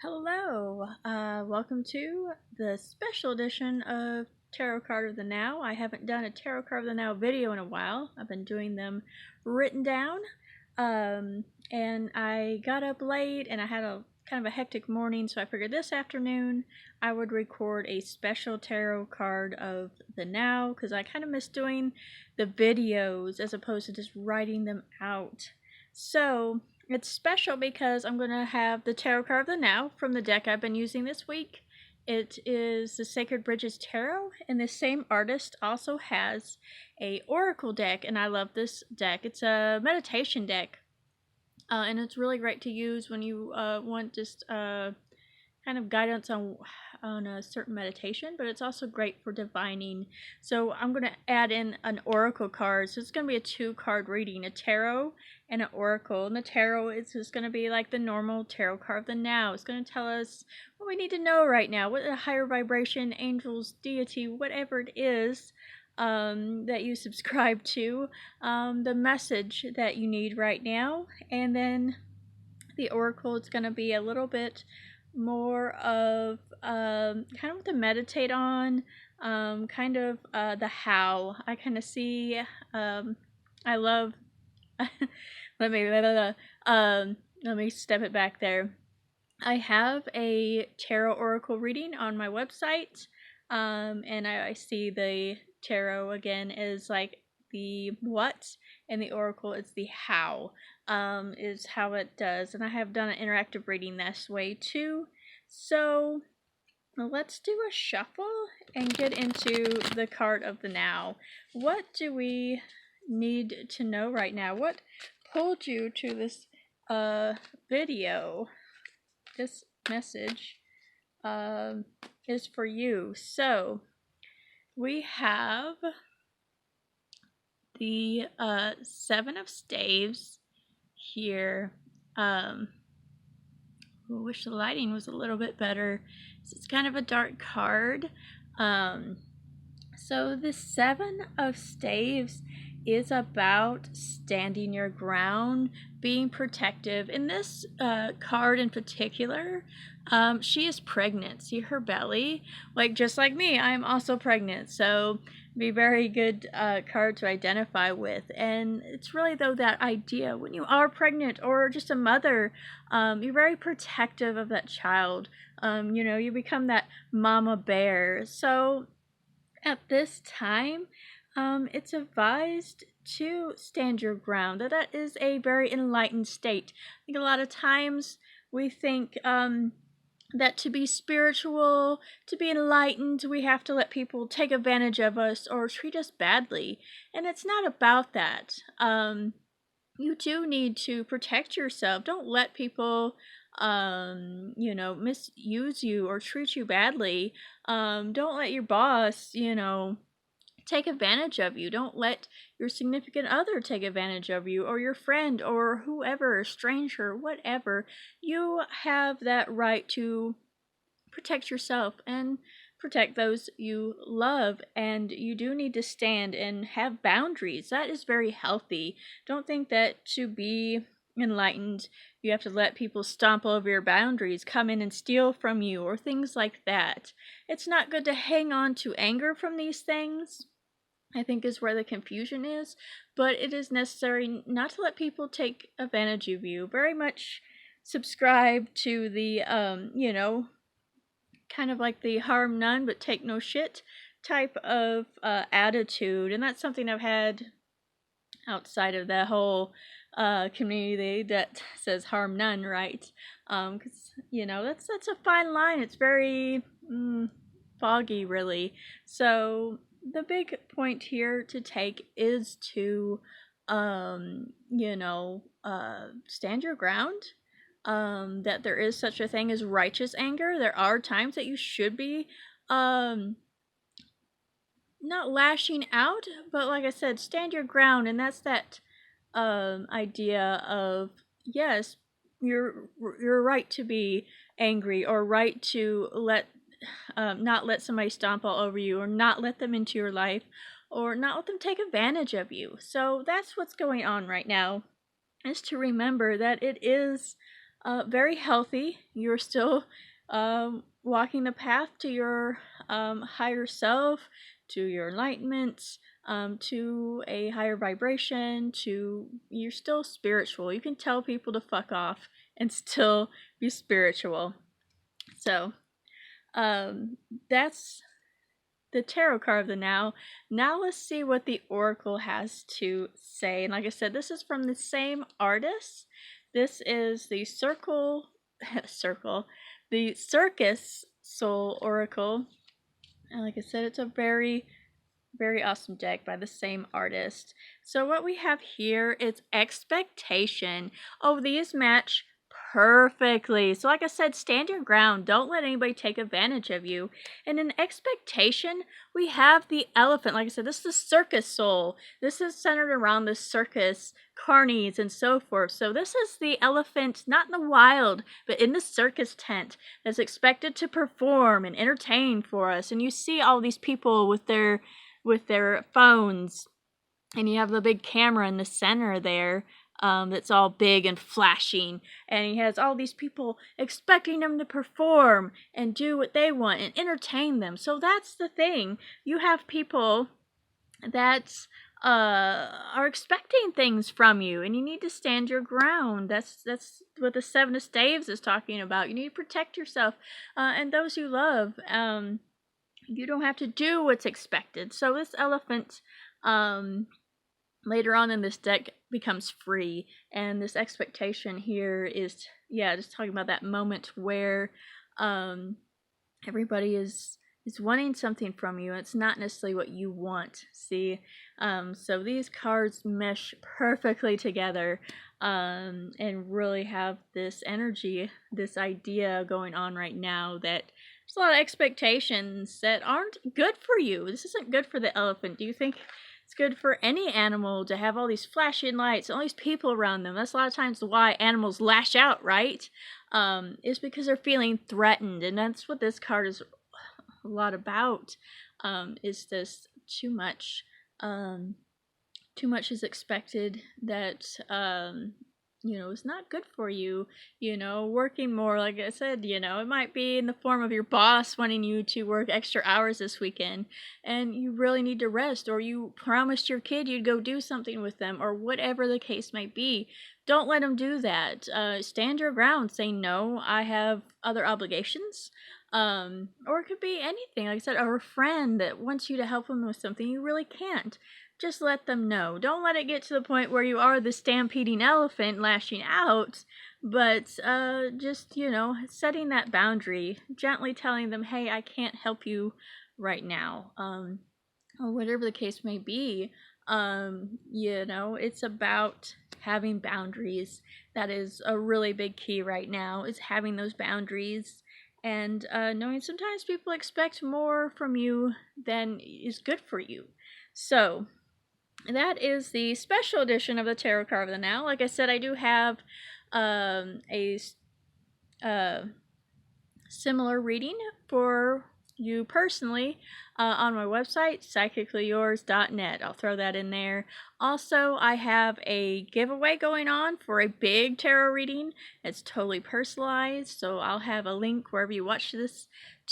Hello, welcome to the special edition of Tarot Card of the Now. I haven't done a Tarot Card of the Now video in a while. I've been doing them written down, and I got up late and I had a kind of a hectic morning, so I figured this afternoon I would record a special Tarot Card of the Now because I kind of miss doing the videos as opposed to just writing them out. So it's special because I'm going to have the Tarot card of the Now from the deck I've been using this week. It is the Sacred Bridges Tarot, and the same artist also has a Oracle deck, and I love this deck. It's a meditation deck, and it's really great to use when you want just kind of guidance on a certain meditation, but it's also great for divining. So I'm going to add in an oracle card. So it's going to be a 2-card reading, a tarot and an oracle. And the tarot is just going to be like the normal tarot card of the now. It's going to tell us what we need to know right now, what a higher vibration, angels, deity, whatever it is that you subscribe to, the message that you need right now. And then the oracle is going to be a little bit more of kind of what to meditate on, kind of the how. I kind of see, I love, let me, let me step it back there. I have a tarot oracle reading on my website, and I see the tarot again is like the what, and the oracle is the how, is how it does. And I have done an interactive reading this way too. So let's do a shuffle and get into the card of the now. What do we need to know right now? What pulled you to this video? This message is for you. So we have the 7 of Staves here. I wish the lighting was a little bit better. It's kind of a dark card. So the 7 of Staves is about standing your ground, being protective. In this card in particular, she is pregnant. See her belly? Like just like me, I'm also pregnant. So be very good card to identify with. And it's really though that idea when you are pregnant or just a mother, you're very protective of that child. You know, you become that mama bear. So at this time, it's advised to stand your ground. That is a very enlightened state. I think a lot of times we think that to be spiritual, to be enlightened, we have to let people take advantage of us or treat us badly. And it's not about that. You do need to protect yourself. Don't let people you know, misuse you or treat you badly. Don't let your boss, you know, take advantage of you. Don't let your significant other take advantage of you, or your friend, or whoever, stranger, whatever. You have that right to protect yourself and protect those you love, and you do need to stand and have boundaries. That is very healthy. Don't think that to be enlightened you have to let people stomp over your boundaries, come in and steal from you, or things like that. It's not good to hang on to anger from these things, I think, is where the confusion is, but it is necessary not to let people take advantage of you. Very much subscribe to the you know, kind of like the harm none but take no shit type of attitude. And that's something I've had outside of that whole community that says harm none, right? Because you know, that's a fine line. It's very foggy, really. So the big point here to take is to you know, stand your ground. That there is such a thing as righteous anger. There are times that you should be not lashing out, but like I said, stand your ground. And that's that idea of, yes, you're right to be angry, or right to let not let somebody stomp all over you, or not let them into your life, or not let them take advantage of you. So that's what's going on right now, is to remember that it is very healthy. You're still walking the path to your higher self, to your enlightenment, to a higher vibration, to you're still spiritual. You can tell people to fuck off and still be spiritual. So, that's the tarot card of the now. Now let's see what the oracle has to say. And like I said, this is from the same artist. This is the the Circus Soul Oracle. And like I said, it's a very, very awesome deck by the same artist. So what we have here is expectation. Oh, these match perfectly. So like I said, stand your ground. Don't let anybody take advantage of you. And in expectation, we have the elephant. Like I said, this is the circus soul. This is centered around the circus, carnies, and so forth. So this is the elephant, not in the wild, but in the circus tent that's expected to perform and entertain for us. And you see all these people with their phones, and you have the big camera in the center there, that's all big and flashing, and he has all these people expecting him to perform and do what they want and entertain them. So that's the thing. You have people that are expecting things from you, and you need to stand your ground. That's what the Seven of Staves is talking about. You need to protect yourself and those you love. You don't have to do what's expected. So this elephant, later on in this deck, becomes free, and this expectation here is, yeah, just talking about that moment where everybody is wanting something from you. It's not necessarily what you want. See, so these cards mesh perfectly together, and really have this energy, this idea going on right now that there's a lot of expectations that aren't good for you. This isn't good for the elephant. Do you think it's good for any animal to have all these flashing lights, all these people around them? That's a lot of times why animals lash out, right? Is because they're feeling threatened, and that's what this card is a lot about. Is this too much? Too much is expected that is not good for you. Working more, like I said, it might be in the form of your boss wanting you to work extra hours this weekend, and you really need to rest, or you promised your kid you'd go do something with them, or whatever the case might be. Don't let them do that. Stand your ground. Say, no, I have other obligations. Or it could be anything. Like I said, or a friend that wants you to help them with something you really can't. Just let them know. Don't let it get to the point where you are the stampeding elephant lashing out, but just, setting that boundary, gently telling them, hey, I can't help you right now, or whatever the case may be. It's about having boundaries. That is a really big key right now, is having those boundaries, and knowing sometimes people expect more from you than is good for you. So that is the special edition of the Tarot Card of the Now. Like I said, I do have a similar reading for you personally on my website, psychicallyyours.net. I'll throw that in there. Also, I have a giveaway going on for a big tarot reading. It's totally personalized, so I'll have a link wherever you watch this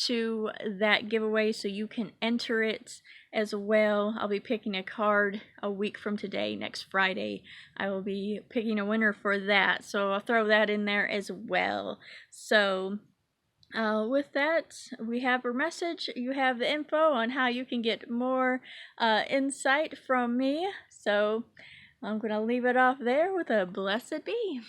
to that giveaway so you can enter it as well. I'll be picking a card a week from today, next Friday. I will be picking a winner for that, so I'll throw that in there as well. So with that, we have a message. You have the info on how you can get more insight from me. So I'm going to leave it off there with a blessed be.